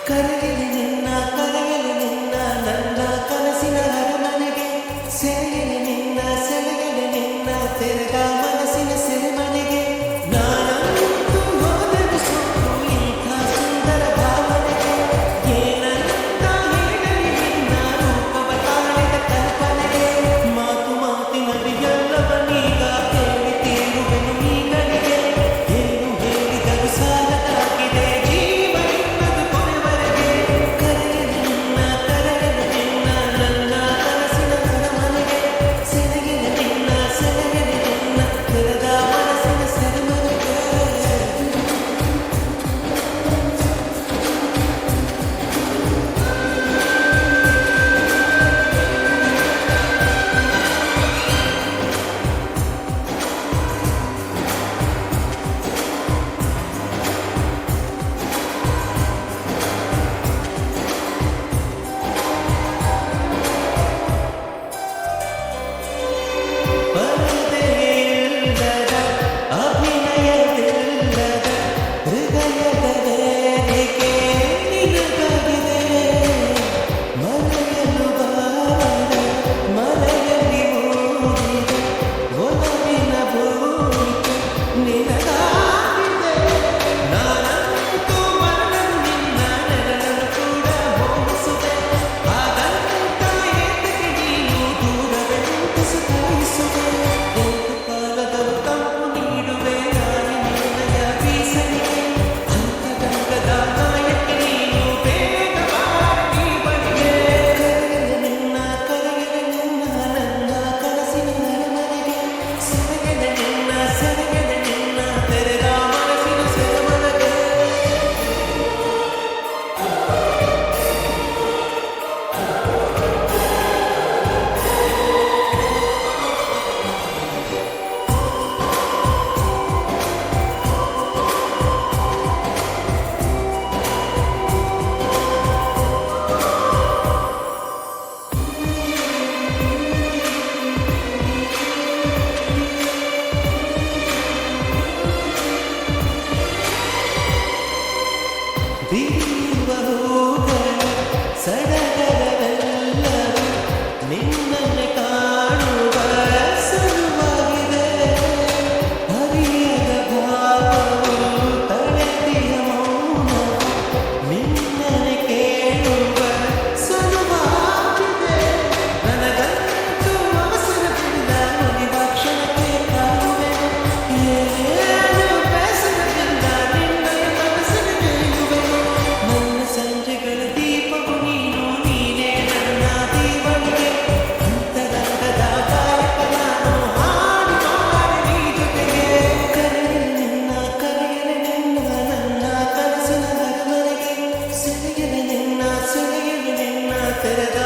ಕರೆಯಲಿ ನಿನ್ನ ನನ್ನ ಕನಸಿನ ಅರಮನೆಗೆ ಸೆಳೆಯಲಿ ನಿನ್ನ ತೆರೆದ ಮನಸ್ಸಿನ ಸೆರೆಮನೆಗೆ ನಾನಂತೂ ಹೋದರು ಸೋತು ಇಂಥ ಸುಂದರ ಭಾವನೆಗೆ ಏನಂತ ಹೇಳಲಿ ನಿನ್ನ ರೂಪವ ತಾಳಿದ ಕಲ್ಪನೆಗೆ ಮಾತಿನಲ್ಲಿ ಎಲ್ಲವನ್ನೀಗ ಕೇಳುತ್ತಿರುವೆನು ಈಗಲಿಗೆ ಏನು ಹೇಳಿದರು ಸಾಲದಾಗಿದೆ ಜೀವ ನಿನ್ನದು ಕೊನೆವರೆಗೆ ಕರೆಯಲಿ ನಿನ್ನ ನನ್ನ ಕನಸಿನ ಅರಮನೆಗೆ ಸೆಳೆಯಲಿ ನಿನ್ನ ತೆರೆದ ಮನಸ್ಸಿನ ಸೆರೆಮನೆಗೆ ಪರದೆಯಿಲ್ಲದ ಅಭಿನಯವಿಲ್ಲದ ಹೃದಯದ ವೇದಿಕೆ ನಿನಗಾಗಿದೆ ಮರೆಯಲು ಬಾರದ ಮರೆಯಲಿ ಮೂಡಿದ ಒಲವಿನ ಭೂಮಿಕ ನಿನಗಾಗಿದೆ ನಾನಂತೂ ಮರಳಲು ನಿನ್ನ ನೆರಳನ್ನು ಕೂಡ ಹೋಲಿಸುವೆ ಹಾಗಂತ ಏತಕ್ಕೆ ನೀನು ದೂರವೇ ನಿಂತು ಸತಾಯಿಸುವೆ ಒಂದು ಕಾಲದಲ್ಲೂ ತಂಪು ನೀಡುವೆ ನಾನೇ ನಿನ್ನಯ ಬೀಸಲಿಗೆ ಅಂತರಂಗದ ನಾಯಕ ನೀನು ಬೇಗ ಬಾರಿ ಬಳಿಗೆ ಕರೆಯಲಿ ನಿನ್ನ ನನ್ನ ಕನಸಿನ ಅರಮನೆಗೆ ಸೆಳೆಯಲಿ ನಿನ್ನ ತೆರೆದ ಮನಸ್ಸಿನ ಸೆರೆಮನೆಗೆ ಬೀರುವ ಹೂಗಳ ಸಡಗರವೆಲ್ಲವೂ ನಿನ್ನನ್ನೇ ಕಾಣುವ ಸಲುವಾಗಿದೆ ಹರಿಯದ ಭಾವವು ತಳೆದಿಯ ಮೌನ ನಿನ್ನನ್ನೇ ಕೇಳುವ ಸಲುವಾಗಿದೆ ನನಗಂತೂ ಅವಸರವಿಲ್ಲ ಮುನಿದ ಕ್ಷಣಕ್ಕೆ ಕಾಯುವೆ ಏನು ಬೇಸರವಿಲ್ಲ ನಿನ್ನಯ ಮನಸ್ಸಿನ ಮೇಲುವೆ ನನ್ನ ಸಂಜೆಗಳ ದೀಪವು ನೀನೇ ನನ್ನ ದೀವಳಿಗೆ ಅಂತರಂಗದ ಗಾಯಕ ನಾನು ಹಾಡಿ ಮಾಡಿ ನೀ ಜೊತೆಗೆ ಕರೆಯಲಿ ನಿನ್ನ ನನ್ನ ಕನಸಿನ ಅರಮನೆಗೆ ಸೆಳೆಯಲಿ ನಿನ್ನ ತೆರೆದ